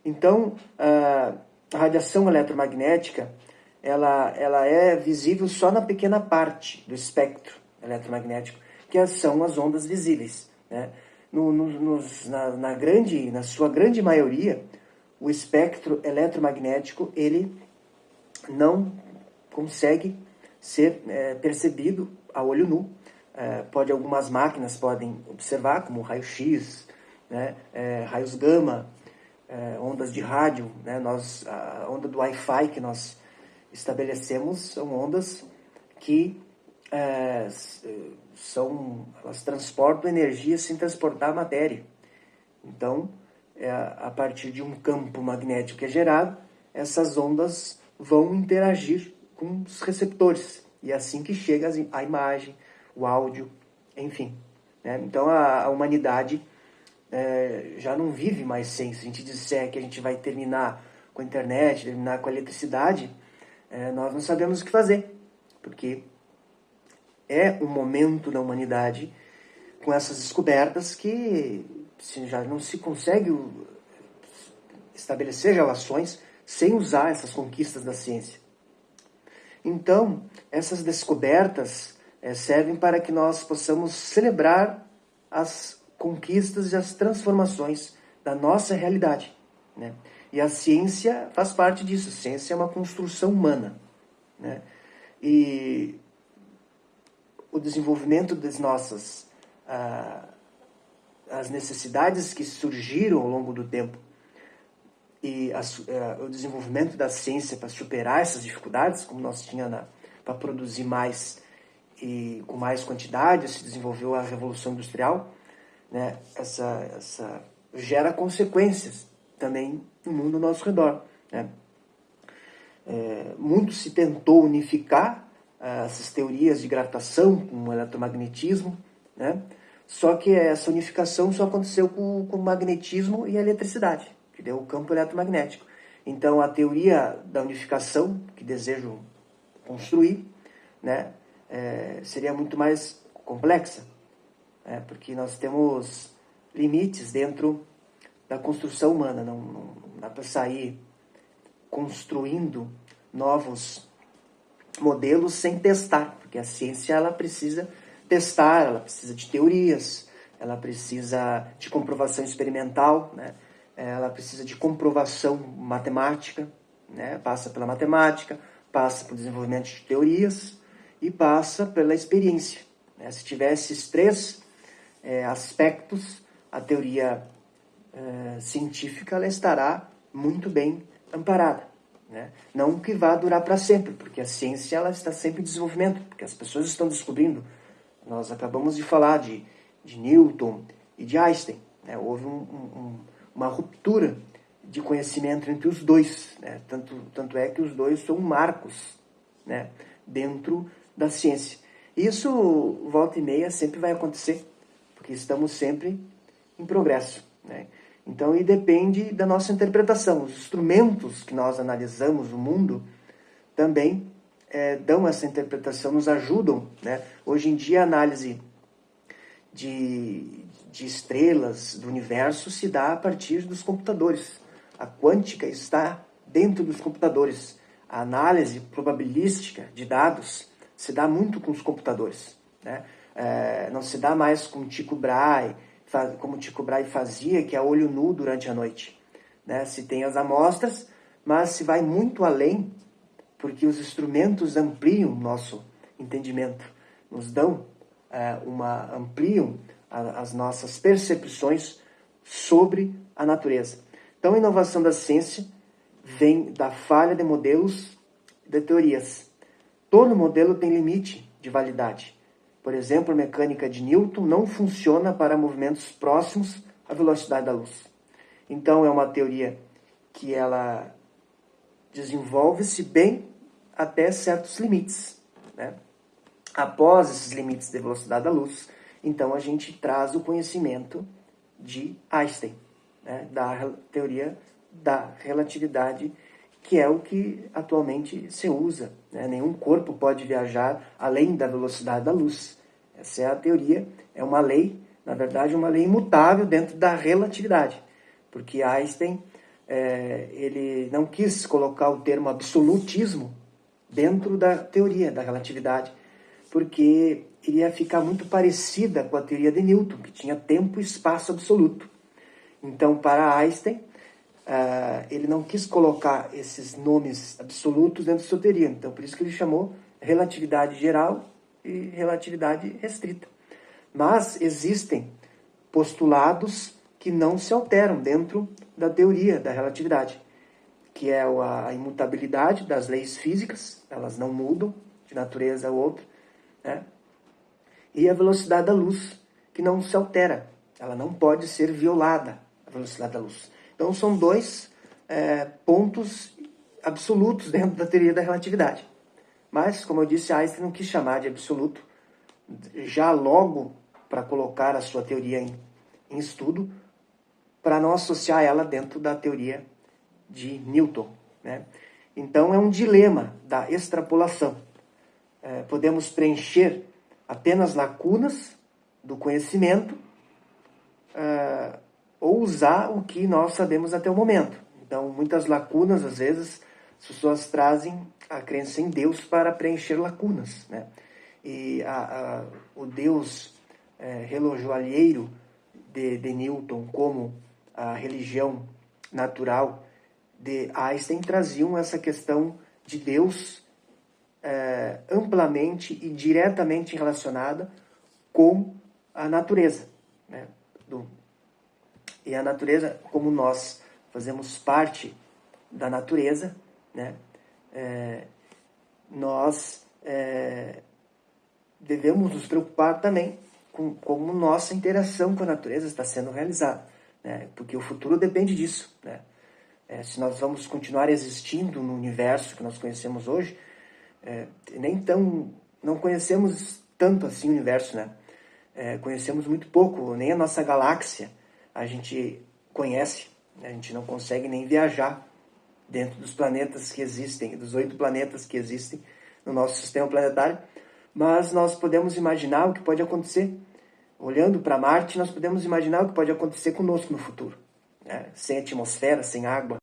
Então, a radiação eletromagnética, ela é visível só na pequena parte do espectro eletromagnético, que são as ondas visíveis, né? Na sua grande maioria, o espectro eletromagnético ele não consegue ser percebido a olho nu. Algumas máquinas podem observar, como raio-x, né? Raios gama, ondas de rádio, né? A onda do Wi-Fi que nós estabelecemos são ondas que elas transportam energia sem transportar matéria. Então, a partir de um campo magnético que é gerado, essas ondas vão interagir com os receptores. E é assim que chega a imagem, o áudio, enfim, né? Então, a humanidade já não vive mais sem. Se a gente disser que a gente vai terminar com a internet, terminar com a eletricidade, nós não sabemos o que fazer, porque é um momento da humanidade com essas descobertas que já não se consegue estabelecer relações sem usar essas conquistas da ciência. Então, essas descobertas servem para que nós possamos celebrar as conquistas e as transformações da nossa realidade, né? E a ciência faz parte disso. A ciência é uma construção humana, né? E o desenvolvimento das nossas as necessidades que surgiram ao longo do tempo e o desenvolvimento da ciência para superar essas dificuldades, como nós tínhamos para produzir mais e com mais quantidade, se desenvolveu a Revolução Industrial, né? Essa gera consequências também no mundo ao nosso redor, né? Muito se tentou unificar essas teorias de gravitação com o eletromagnetismo, né? Só que essa unificação só aconteceu com o magnetismo e a eletricidade, que deu o campo eletromagnético. Então, a teoria da unificação, que desejo construir, né, seria muito mais complexa, porque nós temos limites dentro da construção humana. Não dá para sair construindo novos modelos sem testar, porque a ciência ela precisa testar, ela precisa de teorias, ela precisa de comprovação experimental, né? Ela precisa de comprovação matemática, né? Passa pela matemática, passa pelo desenvolvimento de teorias e passa pela experiência, né? Se tiver esses três aspectos, a teoria científica ela estará muito bem amparada, né? Não que vá durar para sempre, porque a ciência ela está sempre em desenvolvimento, porque as pessoas estão descobrindo. Nós acabamos de falar de Newton e de Einstein, né? Houve uma ruptura de conhecimento entre os dois, né? Tanto é que os dois são marcos, né, dentro da ciência. Isso, volta e meia, sempre vai acontecer, porque estamos sempre em progresso, né? Então, e depende da nossa interpretação. Os instrumentos que nós analisamos o mundo também dão essa interpretação, nos ajudam, né? Hoje em dia, a análise de estrelas, do universo, se dá a partir dos computadores. A quântica está dentro dos computadores. A análise probabilística de dados se dá muito com os computadores, né? Não se dá mais com Tycho Brahe, como Tycho Brahe fazia, que é olho nu durante a noite, né? Se tem as amostras, mas se vai muito além, porque os instrumentos ampliam o nosso entendimento, nos dão ampliam as nossas percepções sobre a natureza. Então, a inovação da ciência vem da falha de modelos e de teorias. Todo modelo tem limite de validade. Por exemplo, a mecânica de Newton não funciona para movimentos próximos à velocidade da luz. Então, é uma teoria que ela desenvolve-se bem até certos limites, né? Após esses limites de velocidade da luz, então a gente traz o conhecimento de Einstein, né? Da teoria da relatividade, que é o que atualmente se usa, né? Nenhum corpo pode viajar além da velocidade da luz. Essa é a teoria, é uma lei, na verdade, uma lei imutável dentro da relatividade, porque Einstein ele não quis colocar o termo absolutismo dentro da teoria da relatividade, porque iria ficar muito parecida com a teoria de Newton, que tinha tempo e espaço absoluto. Então, para Einstein, ele não quis colocar esses nomes absolutos dentro da sua teoria. Então, por isso que ele chamou relatividade geral e relatividade restrita. Mas existem postulados que não se alteram dentro da teoria da relatividade, que é a imutabilidade das leis físicas, elas não mudam de natureza a outra, né? E a velocidade da luz, que não se altera, ela não pode ser violada, a velocidade da luz. Então são dois pontos absolutos dentro da teoria da relatividade. Mas, como eu disse, Einstein não quis chamar de absoluto, já logo para colocar a sua teoria em estudo, para não associar ela dentro da teoria de Newton, né? Então é um dilema da extrapolação. Podemos preencher apenas lacunas do conhecimento ou usar o que nós sabemos até o momento. Então, muitas lacunas, às vezes, as pessoas trazem a crença em Deus para preencher lacunas, né? E o Deus relojoalheiro de Newton, como a religião natural de Einstein, traziam essa questão de Deus amplamente e diretamente relacionada com a natureza, né? E a natureza, como nós fazemos parte da natureza, né? Nós devemos nos preocupar também com como nossa interação com a natureza está sendo realizada, né? Porque o futuro depende disso, né? Se nós vamos continuar existindo no universo que nós conhecemos hoje, não conhecemos tanto assim o universo, né? Conhecemos muito pouco, nem a nossa galáxia a gente conhece, né? A gente não consegue nem viajar dentro dos planetas que existem, dos 8 planetas que existem no nosso sistema planetário, mas nós podemos imaginar o que pode acontecer. Olhando para Marte, nós podemos imaginar o que pode acontecer conosco no futuro, né? Sem atmosfera, sem água,